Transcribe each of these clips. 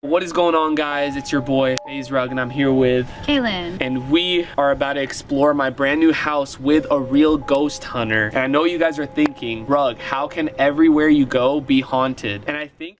What is going on, guys? It's your boy fAze and I'm here with Kaylin, and we are about to explore my brand new house with a real ghost hunter. And I know you guys are thinking, Rug, how can everywhere you go be haunted? And I think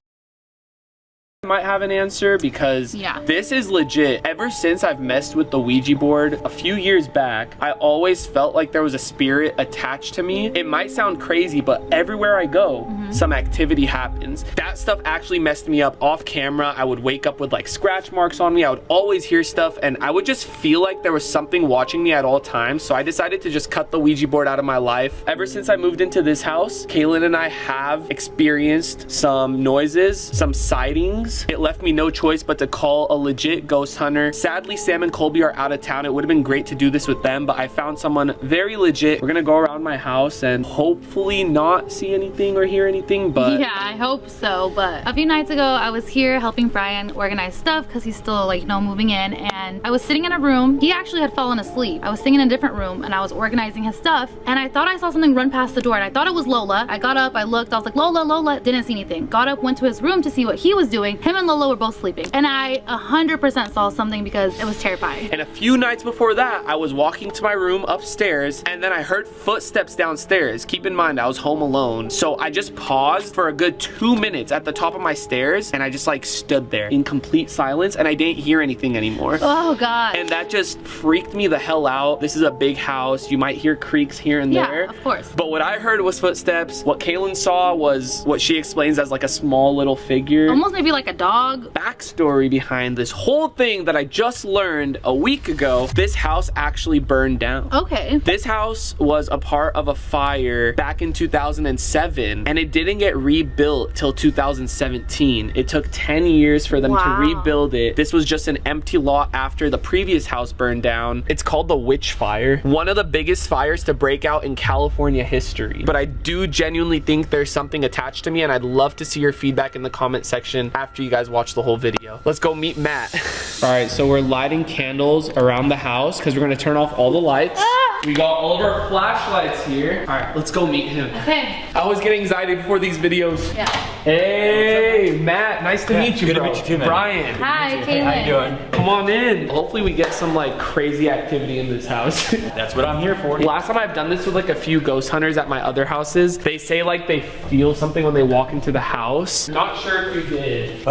I might have an answer because this is legit. Ever since I've messed with the Ouija board a few years back, I always felt like there was a spirit attached to me. It might sound crazy, but everywhere I go, some activity happens. That stuff actually messed me up off camera. I would wake up with like scratch marks on me. I would always hear stuff and I would just feel like there was something watching me at all times. So I decided to just cut the Ouija board out of my life. Ever since I moved into this house, Kaylin and I have experienced some noises, some sightings. It left me no choice but to call a legit ghost hunter. Sadly, Sam and Colby are out of town. It would have been great to do this with them, but I found someone very legit. We're gonna go around my house and hopefully not see anything or hear anything, but yeah, I hope so. But a few nights ago, I was here helping Brian organize stuff because he's still like, moving in, and I was sitting in a room. He actually had fallen asleep. I was sitting in a different room and I was organizing his stuff, and I thought I saw something run past the door, and I thought it was Lola. I got up, I looked, I was like, Lola, Lola, didn't see anything. Got up, went to his room to see what he was doing. Him and Lola were both sleeping, and I 100% saw something because it was terrifying. And a few nights before that, I was walking to my room upstairs and then I heard footsteps downstairs. Keep in mind, I was home alone. So I just paused for a good 2 minutes at the top of my stairs and I just like stood there in complete silence and I didn't hear anything anymore. Oh God. And that just freaked me the hell out. This is a big house. You might hear creaks here and there. Yeah, of course. But what I heard was footsteps. What Kaylin saw was what she explains as like a small little figure. Almost maybe like a dog. Backstory behind this whole thing that I just learned a week ago. This house actually burned down. Okay. This house was a part of a fire back in 2007 and it didn't get rebuilt till 2017. It took 10 years for them to rebuild it. This was just an empty lot after the previous house burned down. It's called the Witch Fire. One of the biggest fires to break out in California history. But I do genuinely think there's something attached to me and I'd love to see your feedback in the comment section after you guys watch the whole video. Let's go meet Matt. All right, so we're lighting candles around the house because we're gonna turn off all the lights. We got all of our flashlights here. All right, let's go meet him. Okay. I always get anxiety before these videos. Yeah. Hey, Matt, nice to meet you, Good bro. to meet you too, man. Brian. Hi, Kaylin. Hey, how you doing? Come on in. Hopefully we get some like crazy activity in this house. That's what I'm here for. Last time I've done this with like a few ghost hunters at my other houses. They say like they feel something when they walk into the house. Not sure if you did.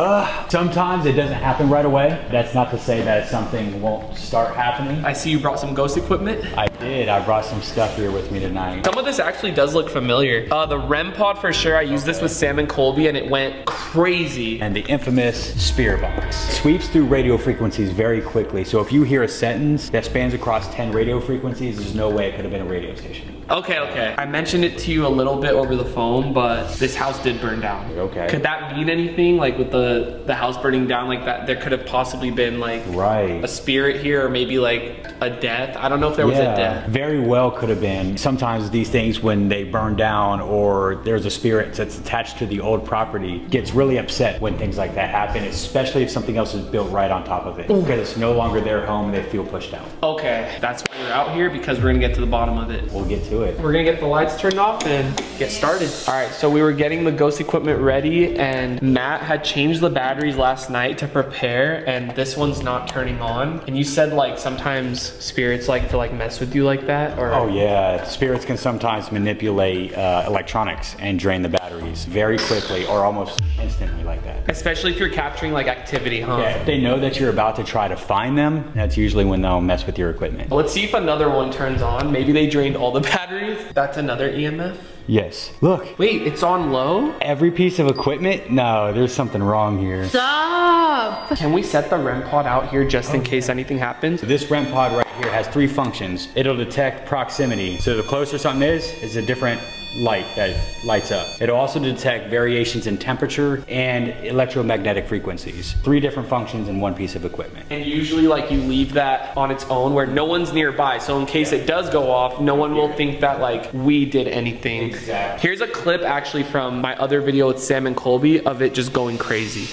Sometimes it doesn't happen right away. That's not to say that something won't start happening. I see you brought some ghost equipment. I did. I brought some stuff here with me tonight. Some of this actually does look familiar. The REM pod for sure. I used this with Sam and Colby and it went crazy. And the infamous spirit box sweeps through radio frequencies very quickly. So if you hear a sentence that spans across 10 radio frequencies, there's no way it could have been a radio station. Okay. I mentioned it to you a little bit over the phone, but this house did burn down. Okay. Could that mean anything? Like with the house burning down like that, there could have possibly been like a spirit here or maybe like a death. I don't know if there was a death. Very well could have been. Sometimes these things, when they burn down or there's a spirit that's attached to the old property, gets really upset when things like that happen, especially if something else is built right on top of it. Because it's no longer their home, they feel pushed out. Okay, that's why we're out here, because we're gonna get to the bottom of it. We'll get to it. We're gonna get the lights turned off and get started. All right, so we were getting the ghost equipment ready and Matt had changed the batteries last night to prepare and this one's not turning on. And you said like sometimes spirits like to like mess with you like that, or? Oh yeah, spirits can sometimes manipulate electronics and drain the batteries very quickly or almost instantly like that. Especially if you're capturing like activity, huh? Yeah, if they know that you're about to try to find them, that's usually when they'll mess with your equipment. Let's see if another one turns on. Maybe they drained all the batteries. That's another EMF. Yes. Look. Wait, it's on low? Every piece of equipment? No, there's something wrong here. Stop. Can we set the REM pod out here just in case anything happens? So this REM pod right here has 3 functions. It'll detect proximity. So the closer something is a different light that lights up. It'll also detect variations in temperature and electromagnetic frequencies. 3 different functions in one piece of equipment. And usually like you leave that on its own where no one's nearby. So in case it does go off, no one will think that like we did anything. Exactly. Here's a clip actually from my other video with Sam and Colby of it just going crazy.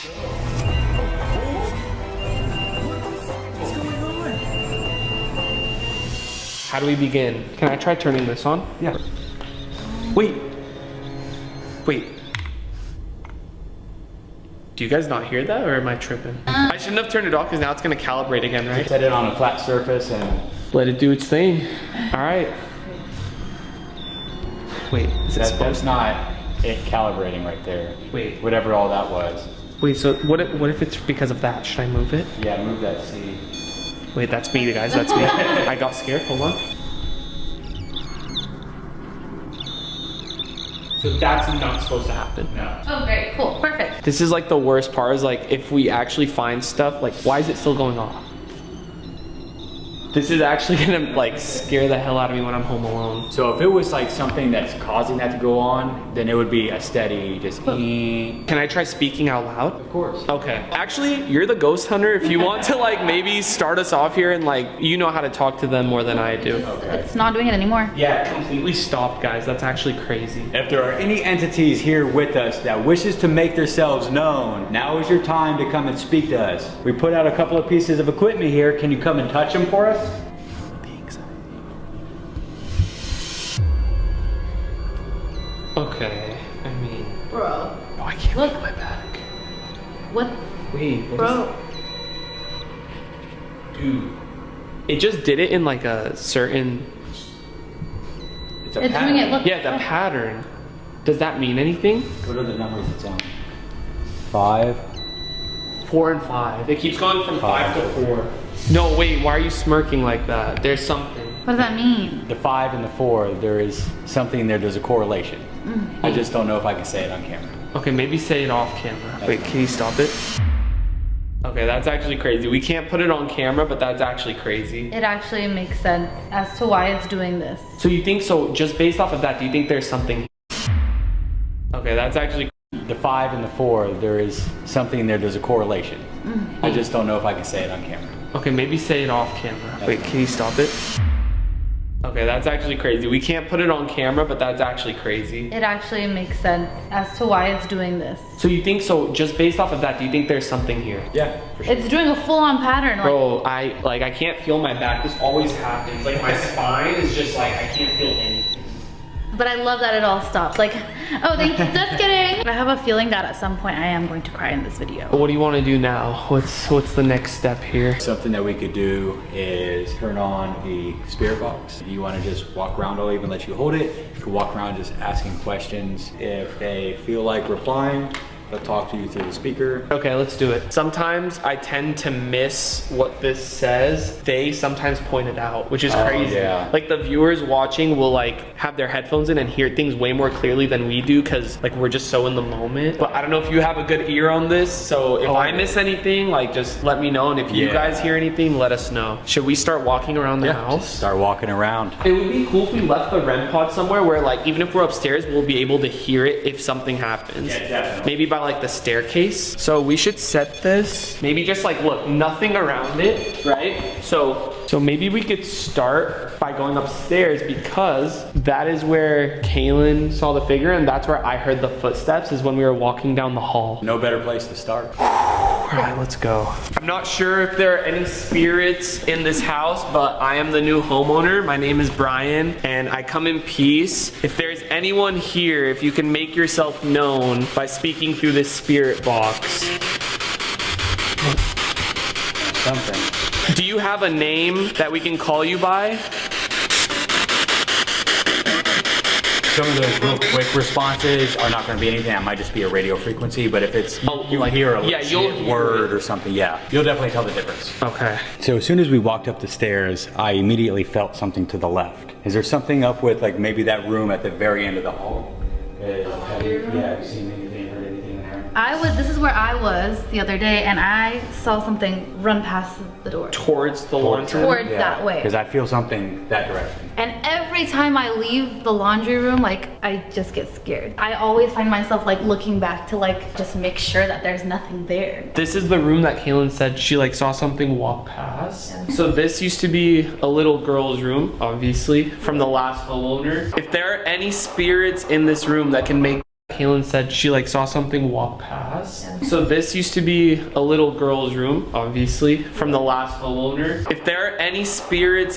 What's going on? How do we begin? Can I try turning this on? Yeah. Wait. Do you guys not hear that, or am I tripping? I shouldn't have turned it off because now it's gonna calibrate again, right? Set it on a flat surface and Let it do its thing. All right. Wait, is it that's not it calibrating right there. Wait. Whatever all that was. Wait, so what if it's because of that? Should I move it? Yeah, move that C. Wait, that's me, guys. That's me. I got scared. Hold on. So that's not supposed to happen. No. Oh, great, cool, perfect. This is like the worst part is like if we actually find stuff, like why is it still going off? This is actually gonna like scare the hell out of me when I'm home alone. So if it was like something that's causing that to go on, then it would be a steady just Can I try speaking out loud? Of course. Okay. Actually, you're the ghost hunter. If you want to like maybe start us off here and like you know how to talk to them more than I do. Okay. It's not doing it anymore. Yeah, it completely stopped, guys. That's actually crazy. If there are any entities here with us that wishes to make themselves known, now is your time to come and speak to us. We put out a couple of pieces of equipment here. Can you come and touch them for us? Okay. I mean, Bro. oh, I can't Look. feel my back. What? Wait, what Bro. is Dude. It just did it in like a certain. It's a It's pattern. doing it, look. Yeah, the pattern. Does that mean anything? What are the numbers it's on? 5. 4 and 5. It keeps going from 5 to 4. No, wait, why are you smirking like that? There's something. What does that mean? The 5 and the 4, there is something there, there's a correlation. I just don't know if I can say it on camera. Okay, maybe say it off camera. Wait, can you stop it? Okay, that's actually crazy. We can't put it on camera, but that's actually crazy. It actually makes sense as to why it's doing this. So you think so, just based off of that, do you think there's something? Okay, that's actually. The 5 and the 4, there is something there, there's a correlation. I just don't know if I can say it on camera. Okay, maybe say it off camera. Wait, can you stop it? Okay, that's actually crazy. We can't put it on camera, but that's actually crazy. It actually makes sense as to why it's doing this. So you think so, just based off of that, do you think there's something here? Yeah, for sure. It's doing a full-on pattern. Like, Bro, I can't feel my back. This always happens. Like my spine is just like, I can't feel anything. but I love that it all stopped. Like, oh, thank you, just kidding. I have a feeling that at some point I am going to cry in this video. But what do you want to do now? What's the next step here? Something that we could do is turn on the spirit box. You want to just walk around, I'll even let you hold it. You can walk around just asking questions. If they feel like replying, they'll talk to you through the speaker. Okay, let's do it. Sometimes I tend to miss what this says. They sometimes point it out, which is crazy. Yeah. Like the viewers watching will like have their headphones in and hear things way more clearly than we do because like we're just so in the moment. But I don't know if you have a good ear on this. So if I miss anything, like just let me know. And if you guys hear anything, let us know. Should we start walking around the house? Just start walking around. It would be cool if we left the REM pod somewhere where like even if we're upstairs, we'll be able to hear it if something happens. Yeah, definitely. Maybe by like the staircase. So we should set this. Maybe just like look, nothing around it, right? So maybe we could start by going upstairs because that is where Kaylin saw the figure and that's where I heard the footsteps is when we were walking down the hall. No better place to start. All right, let's go. I'm not sure if there are any spirits in this house, but I am the new homeowner. My name is Brian, and I come in peace. If there's anyone here, if you can make yourself known by speaking through this spirit box. Something. Do you have a name that we can call you by? Some of those real quick responses are not going to be anything. That might just be a radio frequency, but if it's you like, hear a yeah, legit you'll hear word it. or something, yeah, you'll definitely tell the difference. Okay. So as soon as we walked up the stairs, I immediately felt something to the left. Is there something up with like maybe that room at the very end of the hall? Have you seen anything, heard anything there? This is where I was the other day and I saw something run past the door. Towards the laundry room? Towards that way. Because I feel something that direction. And every time I leave the laundry room, like, I just get scared. I always find myself like looking back to like just make sure that there's nothing there. This is the room that Kaylin said she like saw something walk past. So this used to be a little girl's room, obviously, from the last homeowner. If there are any spirits in this room that can make Kaylin said she like saw something walk past. So this used to be a little girl's room, obviously, from the last homeowner. If there are any spirits